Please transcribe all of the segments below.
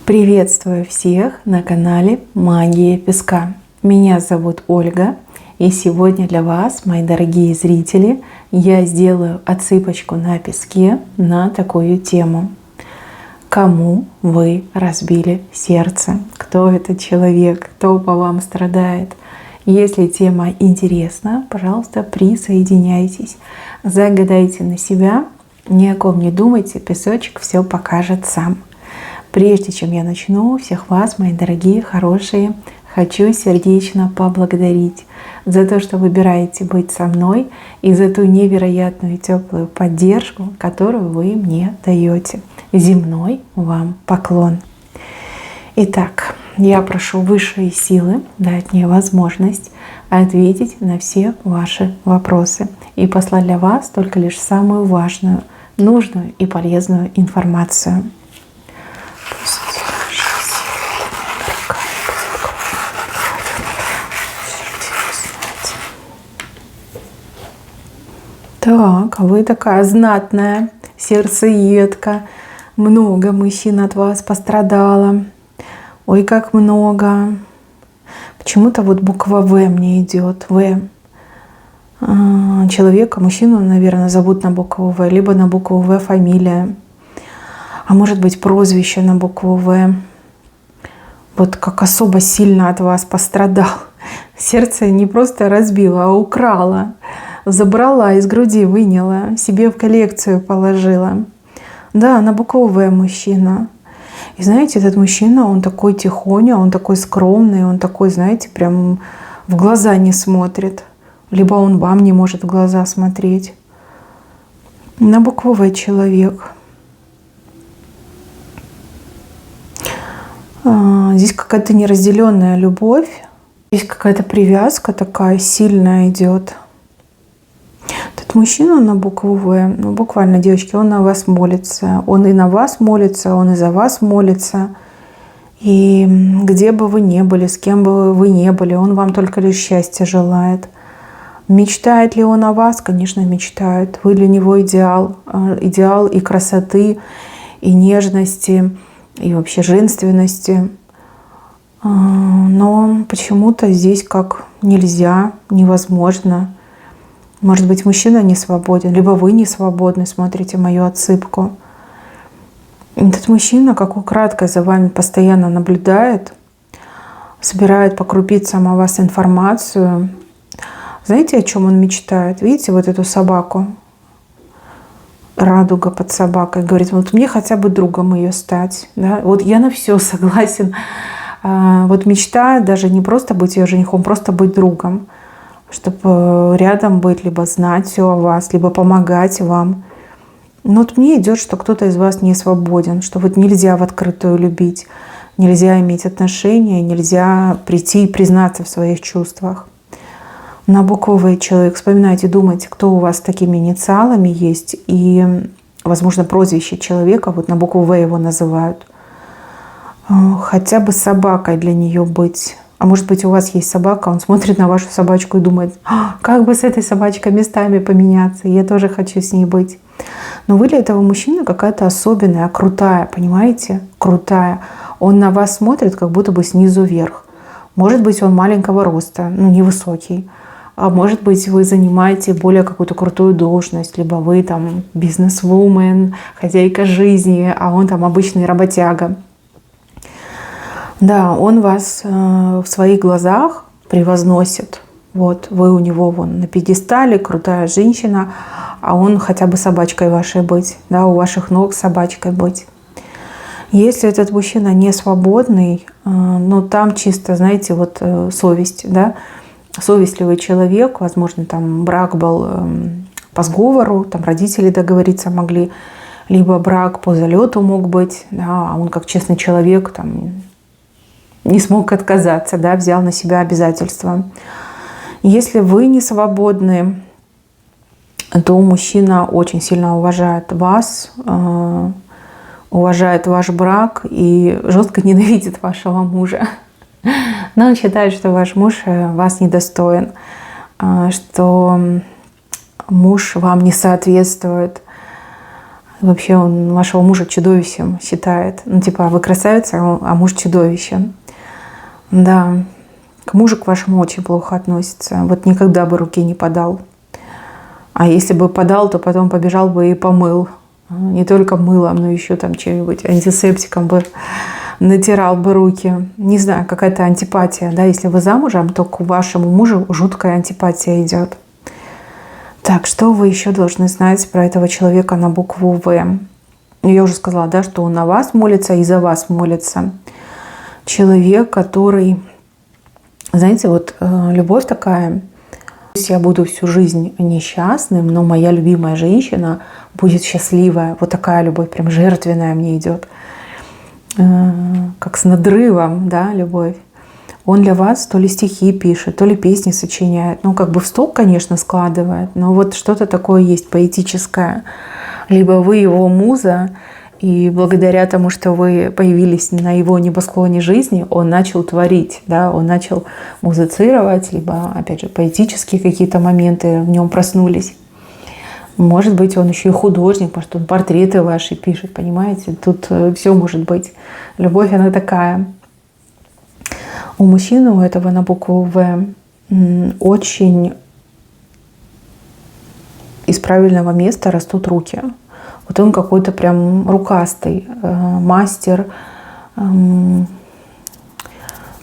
Приветствую всех на канале Магия Песка. Меня зовут Ольга, и сегодня для вас, мои дорогие зрители, я сделаю отсыпочку на песке на такую тему. Кому вы разбили сердце? Кто этот человек? Кто по вам страдает? Если тема интересна, пожалуйста, присоединяйтесь. Загадайте на себя, ни о ком не думайте, песочек все покажет сам. Прежде чем я начну, всех вас, мои дорогие, хорошие, хочу сердечно поблагодарить за то, что выбираете быть со мной и за ту невероятную теплую поддержку, которую вы мне даете. Земной вам поклон. Итак, я прошу высшие силы дать мне возможность ответить на все ваши вопросы и послать для вас только лишь самую важную, нужную и полезную информацию. Так, а вы такая знатная, сердцеедка. Много мужчин от вас пострадало. Ой, как много. Почему-то вот буква В мне идет. В. Человека, мужчину, наверное, зовут на букву В, либо на букву В фамилия. А может быть, прозвище на букву В. Вот как особо сильно от вас пострадал. Сердце не просто разбило, а украло. Забрала, из груди выняла, себе в коллекцию положила. Да, на букву В мужчина. И знаете, этот мужчина, он такой тихоня, он такой скромный, он такой, знаете, прям в глаза не смотрит. Либо он вам не может в глаза смотреть. На букву В человек. Здесь какая-то неразделенная любовь. Здесь какая-то привязка такая сильная идет. Этот мужчина на букву В, ну буквально, девочки, он на вас молится. Он и на вас молится, он и за вас молится. И где бы вы ни были, с кем бы вы ни были, он вам только лишь счастья желает. Мечтает ли он о вас? Конечно, мечтает. Вы для него идеал. Идеал и красоты, и нежности, и вообще женственности. Но почему-то здесь как нельзя, невозможно. Может быть, мужчина не свободен, либо вы не свободны, смотрите мою отсыпку. Этот мужчина, как украдкой, за вами постоянно наблюдает, собирает по крупицам о вас информацию. Знаете, о чем он мечтает? Видите вот эту собаку? Радуга под собакой. Говорит, вот мне хотя бы другом ее стать. Да? Вот я на все согласен. Вот мечтает даже не просто быть ее женихом, просто быть другом. Чтобы рядом быть, либо знать все о вас, либо помогать вам. Но вот мне идет, что кто-то из вас не свободен, что вот нельзя в открытую любить, нельзя иметь отношения, нельзя прийти и признаться в своих чувствах. На букву В человек, вспоминайте, думайте, кто у вас с такими инициалами есть, и, возможно, прозвище человека, вот на букву В его называют. Хотя бы собакой для нее быть. А может быть, у вас есть собака, он смотрит на вашу собачку и думает, как бы с этой собачкой местами поменяться, я тоже хочу с ней быть. Но вы для этого мужчины какая-то особенная, крутая, понимаете? Крутая. Он на вас смотрит как будто бы снизу вверх. Может быть, он маленького роста, ну невысокий. А может быть, вы занимаете более какую-то крутую должность, либо вы там бизнес-вумен, хозяйка жизни, а он там обычный работяга. Да, он вас в своих глазах превозносит. Вот вы у него вон на пьедестале, крутая женщина, а он хотя бы собачкой вашей быть, да, у ваших ног собачкой быть. Если этот мужчина не свободный, ну там чисто, знаете, вот совесть, да, совестливый человек, возможно, там брак был по сговору, там родители договориться могли, либо брак по залету мог быть, да, а он как честный человек там не смог отказаться, да, взял на себя обязательства. Если вы не свободны, то мужчина очень сильно уважает вас, уважает ваш брак и жестко ненавидит вашего мужа. Но он считает, что ваш муж вас недостоин, что муж вам не соответствует. Вообще он вашего мужа чудовищем считает. Ну, типа, вы красавица, а муж чудовище. Да, к мужу к вашему очень плохо относится. Вот никогда бы руки не подал. А если бы подал, то потом побежал бы и помыл. Не только мылом, но еще там чем-нибудь антисептиком бы натирал бы руки. Не знаю, какая-то антипатия. Да? Если вы замужем, то к вашему мужу жуткая антипатия идет. Так, что вы еще должны знать про этого человека на букву В? Я уже сказала, да, что он на вас молится и за вас молится. Человек, который, знаете, вот любовь такая, я буду всю жизнь несчастным, но моя любимая женщина будет счастливая. Вот такая любовь, прям жертвенная мне идет. Как с надрывом, да, любовь. Он для вас то ли стихи пишет, то ли песни сочиняет. Ну, как бы в стол, конечно, складывает, но вот что-то такое есть поэтическое. Либо вы его муза, и благодаря тому, что вы появились на его небосклоне жизни, он начал творить, да, он начал музицировать, либо, опять же, поэтические какие-то моменты в нем проснулись. Может быть, он еще и художник, может, он портреты ваши пишет, понимаете? Тут все может быть. Любовь, она такая. У мужчины, у этого на букву В, очень из правильного места растут руки. Вот он какой-то прям рукастый, мастер,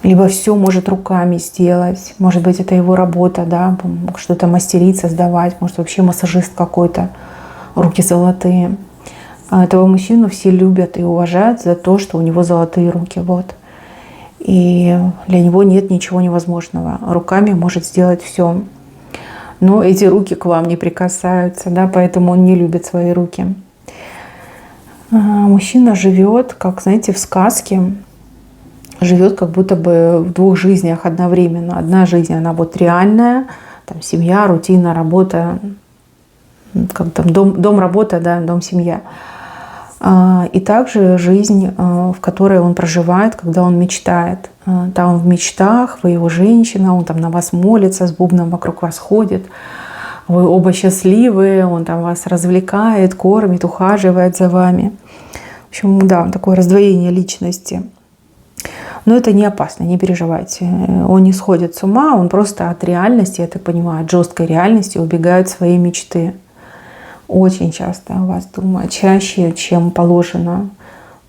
либо все может руками сделать. Может быть, это его работа, да, что-то мастерить, создавать. Может, вообще массажист какой-то, руки золотые. А этого мужчину все любят и уважают за то, что у него золотые руки. Вот. И для него нет ничего невозможного. Руками может сделать все. Но эти руки к вам не прикасаются, да, поэтому он не любит свои руки. Мужчина живет, как, знаете, в сказке. Живет как будто бы в двух жизнях одновременно. Одна жизнь, она вот реальная, там семья, рутина, работа, как там дом, работа, да, дом, семья. И также жизнь, в которой он проживает, когда он мечтает. Там в мечтах вы его женщина, он там на вас молится, с бубном вокруг вас ходит. Вы оба счастливые, он там вас развлекает, кормит, ухаживает за вами. В общем, да, такое раздвоение личности. Но это не опасно, не переживайте. Он не сходит с ума, он просто от реальности, я так понимаю, от жесткой реальности убегает в свои мечты. Очень часто о вас думает, чаще, чем положено.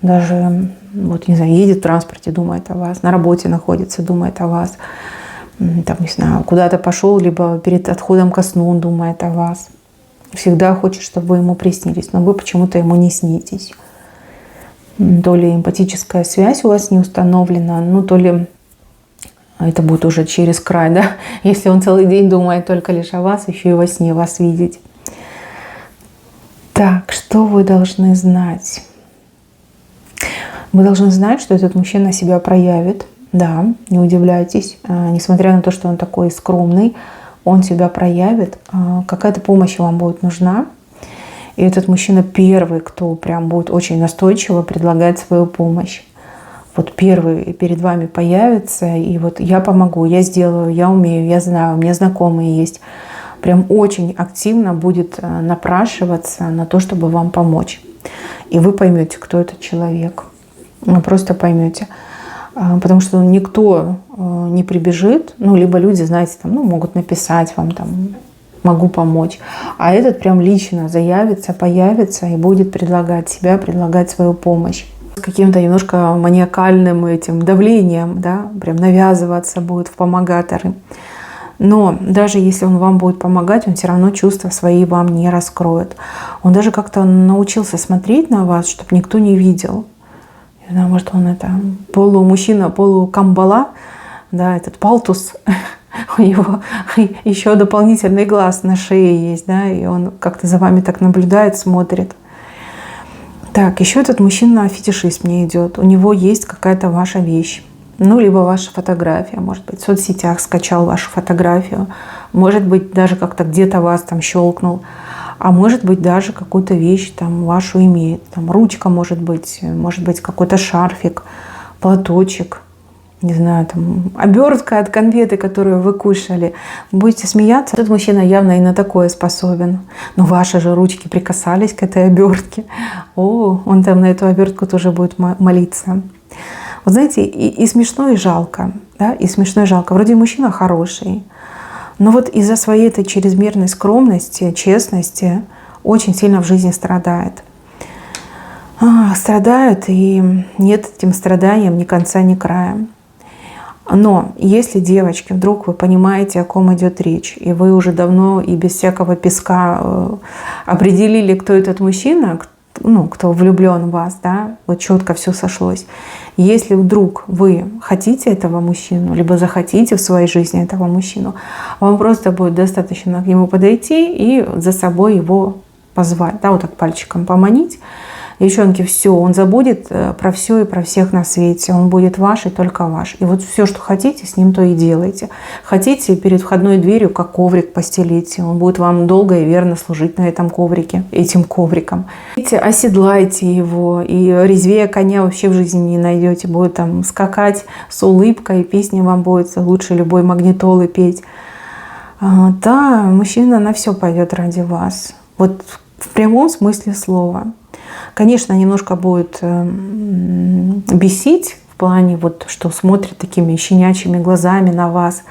Даже, вот, не знаю, едет в транспорте, думает о вас, на работе находится, думает о вас. Там, не знаю, куда-то пошел, либо перед отходом ко сну он думает о вас. Всегда хочет, чтобы вы ему приснились, но вы почему-то ему не снитесь. То ли эмпатическая связь у вас не установлена, ну, то ли это будет уже через край, да, если он целый день думает только лишь о вас, еще и во сне вас видеть. Так, что вы должны знать? Вы должны знать, что этот мужчина себя проявит. Да, не удивляйтесь. Несмотря на то, что он такой скромный, он себя проявит. Какая-то помощь вам будет нужна. И этот мужчина первый, кто прям будет очень настойчиво предлагать свою помощь. Вот первый перед вами появится, и вот я помогу, я сделаю, я умею, я знаю, у меня знакомые есть. Прям очень активно будет напрашиваться на то, чтобы вам помочь. И вы поймете, кто этот человек. Вы просто поймете. Потому что никто не прибежит, ну, либо люди, знаете, там, ну, могут написать вам, там, могу помочь. А этот прям лично заявится, появится и будет предлагать себя, предлагать свою помощь. С каким-то немножко маниакальным этим давлением, да, прям навязываться будет в помогаторы. Но даже если он вам будет помогать, он все равно чувства свои вам не раскроет. Он даже как-то научился смотреть на вас, чтобы никто не видел. Не знаю, может, он это полумужчина, полукамбала, да, этот палтус. У него еще дополнительный глаз на шее есть, да, и он как-то за вами так наблюдает, смотрит. Так, еще этот мужчина фетишист мне идет. У него есть какая-то ваша вещь. Ну, либо ваша фотография, может быть, в соцсетях скачал вашу фотографию, может быть, даже как-то где-то вас там щелкнул, а может быть, даже какую-то вещь там вашу имеет, там ручка может быть какой-то шарфик, платочек, не знаю, там, обертка от конфеты, которую вы кушали, будете смеяться. Этот мужчина явно и на такое способен. Но ваши же ручки прикасались к этой обертке. О, он там на эту обертку тоже будет молиться. Вот знаете, и смешно, и жалко. Да? И смешно, и жалко. Вроде мужчина хороший, но вот из-за своей этой чрезмерной скромности, честности очень сильно в жизни страдает. Страдают, и нет этим страданиям ни конца, ни края. Но если, девочки, вдруг вы понимаете, о ком идет речь, и вы уже давно и без всякого песка определили, кто этот мужчина, ну, кто влюблен в вас, да, вот четко все сошлось. Если вдруг вы хотите этого мужчину, либо захотите в своей жизни этого мужчину, вам просто будет достаточно к нему подойти и за собой его позвать, да, вот так пальчиком поманить. Девчонки, все, он забудет про все и про всех на свете. Он будет ваш и только ваш. И вот все, что хотите, с ним то и делайте. Хотите, перед входной дверью как коврик постелите. Он будет вам долго и верно служить на этом коврике, этим ковриком. Хотите, оседлайте его, и резвее коня вообще в жизни не найдете. Будет там скакать с улыбкой, песни вам будет лучше любой магнитолы петь. Да, мужчина на все пойдет ради вас. Вот в прямом смысле слова. Конечно, немножко будет бесить в плане, вот, что смотрит такими щенячьими глазами на вас.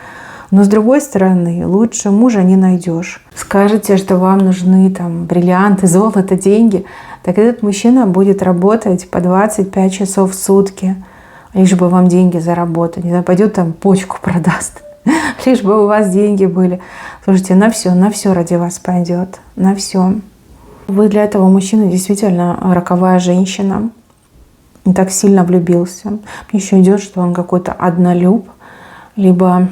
Но с другой стороны, лучше мужа не найдешь. Скажете, что вам нужны там бриллианты, золото, деньги, так этот мужчина будет работать по 25 часов в сутки, лишь бы вам деньги заработать. Не знаю, пойдет там почку продаст, лишь бы у вас деньги были. Слушайте, на все ради вас пойдет, на все. Вы для этого мужчины действительно роковая женщина. Он так сильно влюбился. Мне еще идет, что он какой-то однолюб, либо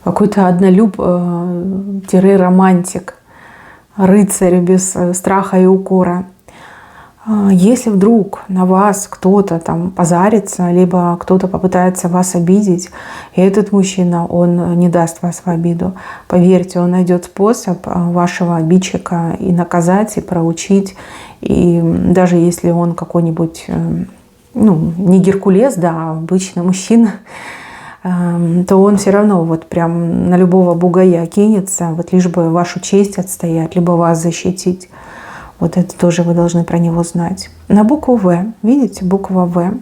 какой-то однолюб-романтик, рыцарь без страха и укора. Если вдруг на вас кто-то там позарится, либо кто-то попытается вас обидеть, и этот мужчина, он не даст вас в обиду, поверьте, он найдет способ вашего обидчика и наказать, и проучить. И даже если он какой-нибудь, ну, не Геркулес, да, а обычный мужчина, то он все равно вот прям на любого бугая кинется, вот лишь бы вашу честь отстоять, либо вас защитить. Вот это тоже вы должны про него знать. На букву В, видите, буква В.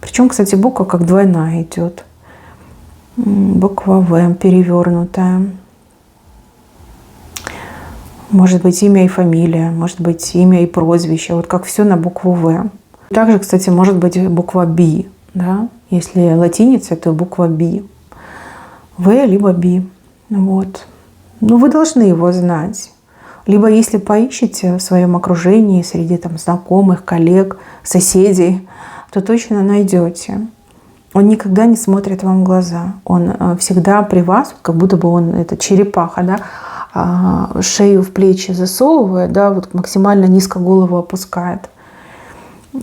Причем, кстати, буква как двойная идет. Буква В перевернутая. Может быть, имя и фамилия, может быть, имя и прозвище. Вот как все на букву В. Также, кстати, может быть буква Б. Да? Если латиница, то буква Б. В либо Б. Вот. Ну, вы должны его знать. Либо если поищете в своем окружении, среди там знакомых, коллег, соседей, то точно найдете. Он никогда не смотрит вам в глаза. Он всегда при вас, как будто бы он, это черепаха, да, шею в плечи засовывает, да, вот максимально низко голову опускает.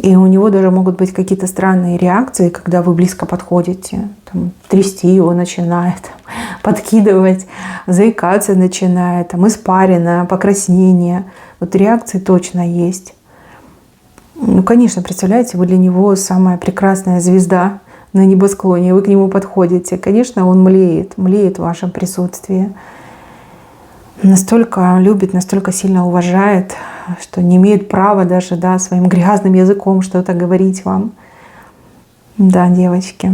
И у него даже могут быть какие-то странные реакции, когда вы близко подходите. Там, трясти его начинает, подкидывать, заикаться начинает, там, испарина, покраснение. Вот реакции точно есть. Ну, конечно, представляете, вы для него самая прекрасная звезда на небосклоне, вы к нему подходите. Конечно, он млеет в вашем присутствии. Настолько любит, настолько сильно уважает, что не имеет права даже, да, своим грязным языком что-то говорить вам. Да, девочки.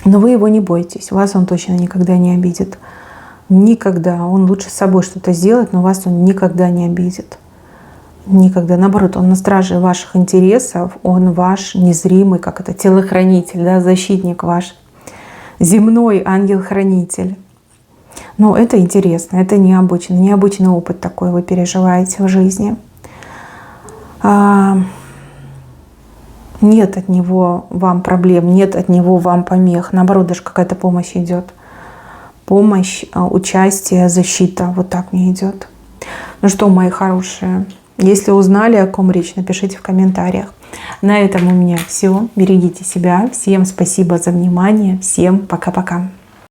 Но вы его не бойтесь, вас он точно никогда не обидит. Никогда. Он лучше с собой что-то сделает, но вас он никогда не обидит. Никогда. Наоборот, он на страже ваших интересов, он ваш незримый, как это, телохранитель, да, защитник ваш, земной ангел-хранитель. Но это интересно, это необычно. Необычный опыт такой вы переживаете в жизни. Нет от него вам проблем, нет от него вам помех. Наоборот, даже какая-то помощь идет. Помощь, участие, защита. Вот так мне идет. Ну что, мои хорошие, если узнали, о ком речь, напишите в комментариях. На этом у меня все. Берегите себя. Всем спасибо за внимание. Всем пока-пока.